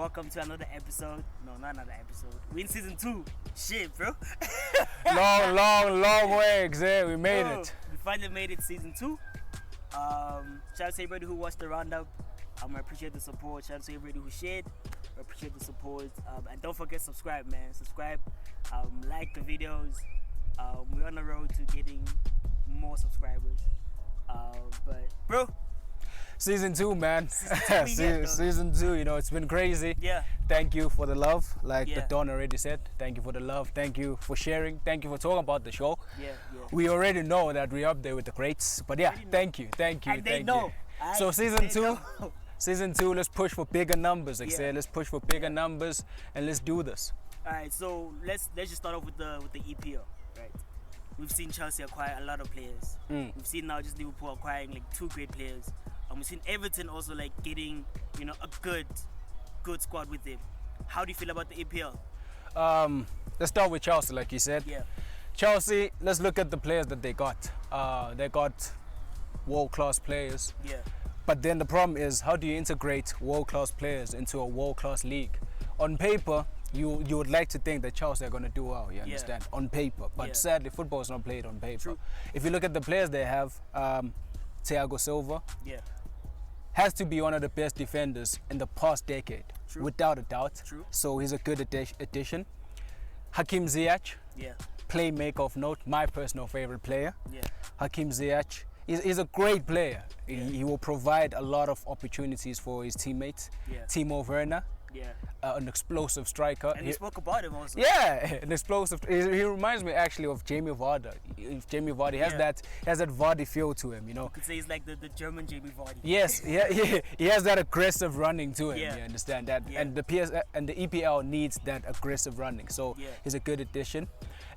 welcome to another episode. No, not another episode. We're in season 2. Shit, bro. long way, Xavier. We made it. We finally made it, season 2. Shout out to everybody who watched the roundup. I appreciate the support. Shout out to everybody who shared. I appreciate the support. And don't forget, subscribe, man. Subscribe. Like the videos. We're on the road to getting more subscribers. But, bro. Season 2, man. Season 2, you know, it's been crazy. Yeah. Thank you for the love, like the Don already said. Thank you for the love. Thank you for sharing. Thank you for talking about the show. Yeah. We already know that we're up there with the greats. But yeah, thank you. And they know. So season 2, let's push for bigger numbers, Let's push for bigger numbers and let's do this. Alright, so let's just start off with the EPL, right? We've seen Chelsea acquire a lot of players. We've seen now just Liverpool acquiring like 2 great players. We've seen Everton also like getting, you know, a good squad with them. How do you feel about the EPL? Let's start with Chelsea, like you said. Yeah. Chelsea, let's look at the players that they got. They got world-class players. Yeah. But then the problem is, how do you integrate world-class players into a world-class league? On paper, you would like to think that Chelsea are going to do well, you understand? On paper. But sadly, football is not played on paper. True. If you look at the players they have, Thiago Silva has to be one of the best defenders in the past decade, without a doubt. True. So he's a good addition. Hakim Ziyech, playmaker of note, my personal favorite player. Hakim Ziyech, he's a great player. He will provide a lot of opportunities for his teammates. Timo Werner, an explosive striker. And we spoke about him also. Yeah, an explosive. He reminds me actually of Jamie Vardy. Jamie Vardy has that Vardy feel to him, you know. You could say he's like the German Jamie Vardy. Yes, he has that aggressive running to him. You understand that? And the EPL needs that aggressive running. So he's a good addition.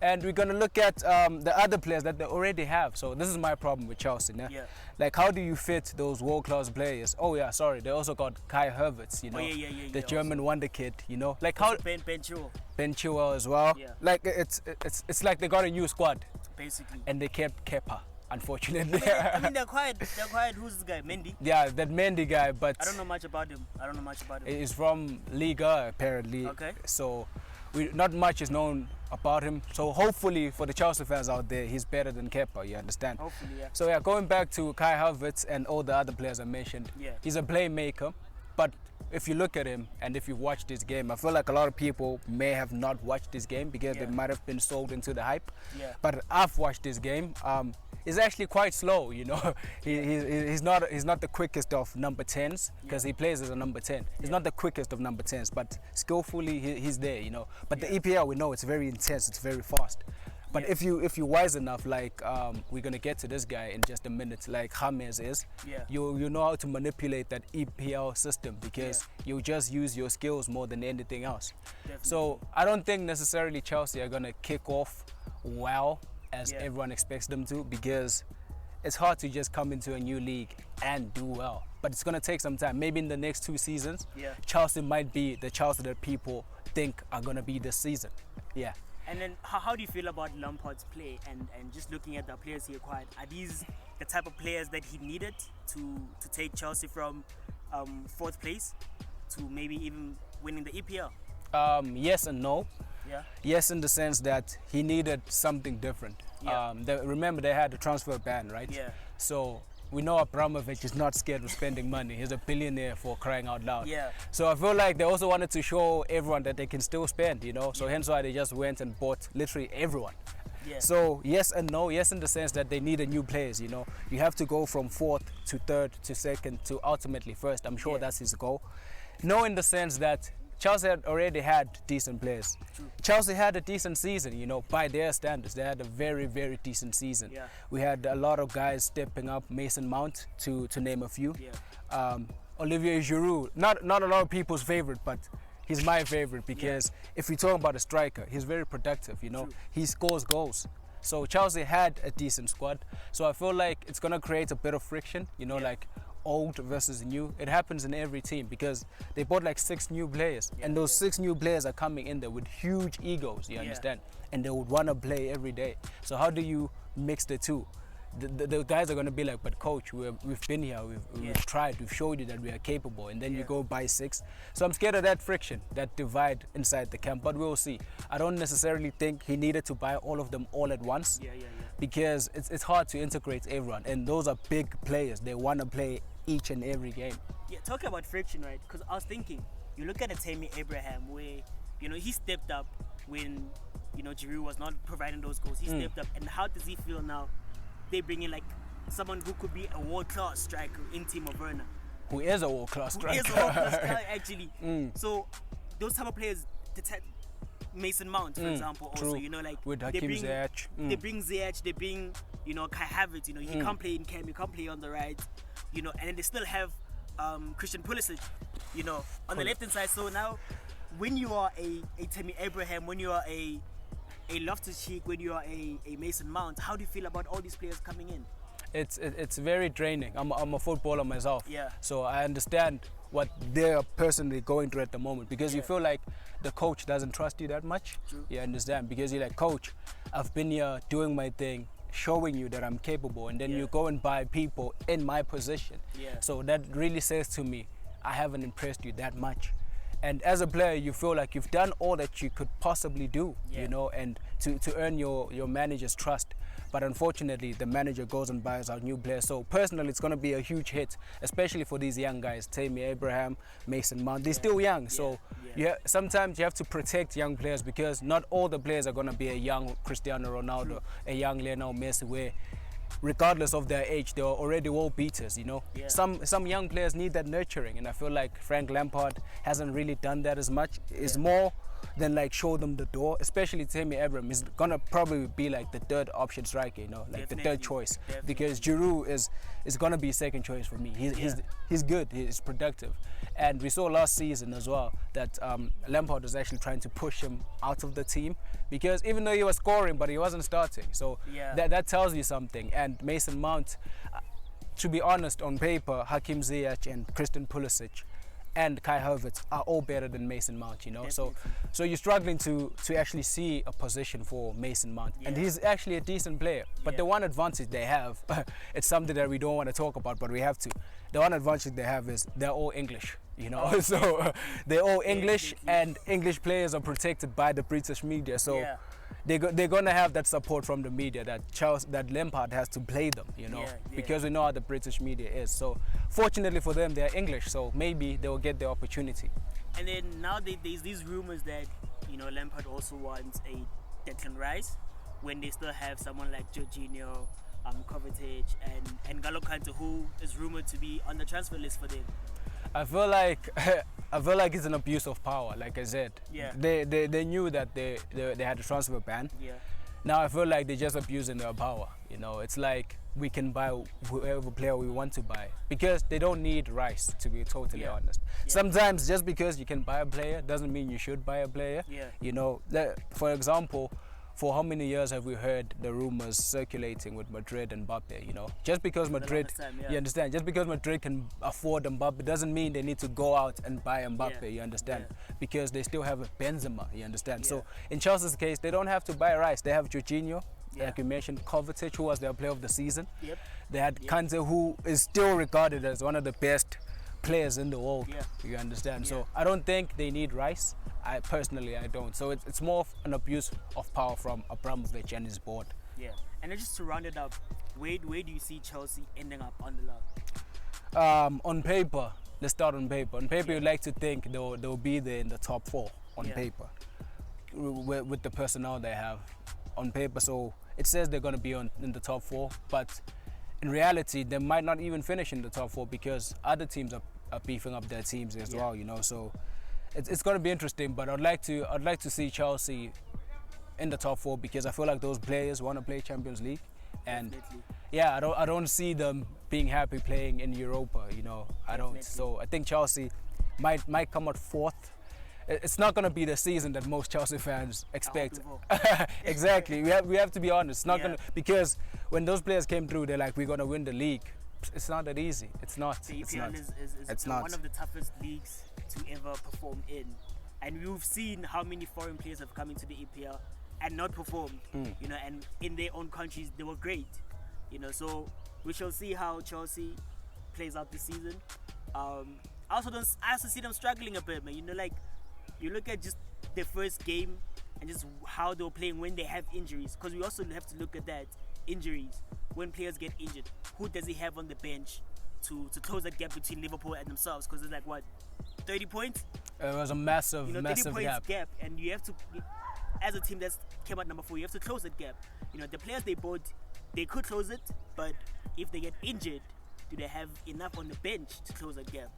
And we're gonna look at the other players that they already have. So this is my problem with Chelsea. Like, how do you fit those world-class players? Oh yeah, sorry, they also got Kai Havertz, you know, the German wonder kid, you know. Like also how Ben Chilwell as well. Like it's like they got a new squad, basically. and they kept Kepa, unfortunately. I mean they're quiet. Who's this guy? Mendy. Yeah, that Mendy guy, but I don't know much about him. He's from Liga apparently. Okay. So not much is known about him. So hopefully for the Chelsea fans out there, he's better than Kepa, you understand? Hopefully, yeah. So going back to Kai Havertz and all the other players I mentioned, he's a playmaker. But if you look at him and if you've watched this game, I feel like a lot of people may have not watched this game because they might have been sold into the hype. But I've watched this game. He's actually quite slow, you know. He's not the quickest of number 10s because he plays as a number 10. He's not the quickest of number 10s, but skillfully he's there, you know. But the EPL, we know it's very intense, it's very fast. But if you're wise enough, like we're gonna get to this guy in just a minute, like James is, you know how to manipulate that EPL system because you just use your skills more than anything else. Definitely. So I don't think necessarily Chelsea are gonna kick off well as everyone expects them to, because it's hard to just come into a new league and do well. But it's gonna take some time. Maybe in the next 2 seasons, Chelsea might be the Chelsea that people think are gonna be this season. Yeah. And then how do you feel about Lampard's play and just looking at the players he acquired? Are these the type of players that he needed to take Chelsea from 4th place to maybe even winning the EPL? Yes and no. Yes, in the sense that he needed something different. Remember, they had a transfer ban, right? So we know Abramovich is not scared of spending money. He's a billionaire, for crying out loud. So I feel like they also wanted to show everyone that they can still spend, you know. So hence why they just went and bought literally everyone. So yes and no. Yes, in the sense that they needed new players, you know. You have to go from 4th to 3rd to 2nd to ultimately 1st. I'm sure that's his goal. No, in the sense that Chelsea had already had decent players. Chelsea had a decent season, you know, by their standards. They had a very, very decent season. We had a lot of guys stepping up, Mason Mount, to name a few. Olivier Giroud, not a lot of people's favorite, but he's my favorite because if we talk about a striker, he's very productive, you know. He scores goals. So Chelsea had a decent squad. So I feel like it's going to create a bit of friction, you know, like old versus new. It happens in every team because they bought like 6 new players, and those 6 new players are coming in there with huge egos, you understand, and they would want to play every day. So how do you mix the two? the guys are going to be like, but coach, we've been here, we've tried, we've showed you that we are capable, and then you go buy 6. So I'm scared of that friction, that divide inside the camp, but we'll see. I don't necessarily think he needed to buy all of them all at once, because it's hard to integrate everyone, and those are big players. They want to play each and every game. Yeah, talking about friction, right? Because I was thinking, you look at a Tammy Abraham where, you know, he stepped up when, you know, Giroud was not providing those goals. He stepped up, and how does he feel now? They bring in like someone who could be a world-class striker in Timo Werner. Who is a world-class striker. Who is a world-class striker, actually. So those type of players, Mason Mount, for example, also, you know, like with Hakim Ziyech. They bring Ziyech, they bring, you know, Kai Havertz, you know, he can't play in cam, he can't play on the right, you know, and then they still have Christian Pulisic, you know, on the left-hand side. So now, when you are a Tammy Abraham, when you are a Loftus-Cheek, when you are a Mason Mount, how do you feel about all these players coming in? It's very draining. I'm a footballer myself, so I understand what they're personally going through at the moment, because you feel like the coach doesn't trust you that much. You understand, because you're like, coach, I've been here doing my thing, showing you that I'm capable, and then you go and buy people in my position. So that really says to me, I haven't impressed you that much. And as a player, you feel like you've done all that you could possibly do, you know, and to earn your manager's trust. But unfortunately, the manager goes and buys out new players. So personally, it's going to be a huge hit, especially for these young guys, Tammy Abraham, Mason Mount. They're still young, so sometimes you have to protect young players, because not all the players are going to be a young Cristiano Ronaldo, a young Lionel Messi, where regardless of their age, they are already world beaters, you know. Some young players need that nurturing, and I feel like Frank Lampard hasn't really done that as much. It's more than like show them the door, especially Tammy Abraham is gonna probably be like the third option striker, you know, like the third choice, because Giroud is gonna be second choice for me. He's good, he's productive, and we saw last season as well that Lampard was actually trying to push him out of the team, because even though he was scoring, but he wasn't starting, so that tells you something. And Mason Mount, to be honest, on paper, Hakim Ziyech and Christian Pulisic and Kai Havertz are all better than Mason Mount, you know. So you're struggling to actually see a position for Mason Mount, and he's actually a decent player. But the one advantage they have, it's something that we don't want to talk about, but we have to. The one advantage they have is they're all English, you know. So they're all English, and English players are protected by the British media. So they're going to have that support from the media that Lampard has to play them, you know, because we know how the British media is. So fortunately for them, they're English, so maybe they will get the opportunity. And then now there's these rumors that, you know, Lampard also wants a Declan Rice, when they still have someone like Jorginho, Kovacic, and Galo Kante, who is rumored to be on the transfer list for them. I feel like it's an abuse of power, like I said. They knew that they had a transfer ban. Now I feel like they're just abusing their power. You know, it's like we can buy whoever player we want to buy, because they don't need Rice, to be totally honest. Sometimes just because you can buy a player doesn't mean you should buy a player. You know, for example, for how many years have we heard the rumors circulating with Madrid and Mbappe, you know? Just because Madrid, you understand, just because Madrid can afford Mbappe doesn't mean they need to go out and buy Mbappe, you understand? Because they still have Benzema, you understand? So in Chelsea's case, they don't have to buy Rice. They have Jorginho, like you mentioned, Kovacic, who was their player of the season. They had Kante, who is still regarded as one of the best players in the world, you understand? So I don't think they need Rice. I personally don't. So it's more of an abuse of power from Abramovich and his board. And then just to round it up, where do you see Chelsea ending up on the log? On paper, let's start on paper. On paper, you'd like to think they'll be there in the top 4 on paper, with the personnel they have on paper. So it says they're going to be in the top 4, but in reality, they might not even finish in the top 4, because other teams are beefing up their teams as well, you know. So it's going to be interesting, but I'd like to see Chelsea in the top 4, because I feel like those players want to play Champions League, and I don't see them being happy playing in Europa, you know. I don't. So I think Chelsea might come out 4th. It's not going to be the season that most Chelsea fans expect. Exactly. We have to be honest. It's not going to, because when those players came through, they're like, we're going to win the league. It's not that easy. It's not. The EPL is one of the toughest leagues to ever perform in, and we've seen how many foreign players have come into the EPL and not performed. You know, and in their own countries they were great, So we shall see how Chelsea plays out this season. I also see them struggling a bit, man. Like you look at just the first game and just how they were playing when they have injuries, because we also have to look at that injuries. When players get injured, who does he have on the bench to close that gap between Liverpool and themselves? Because it's like, what, 30 points? It was a massive 30 massive points gap, and you have to, as a team that's came out number 4, you have to close that gap. The players they bought, they could close it, but if they get injured, do they have enough on the bench to close that gap?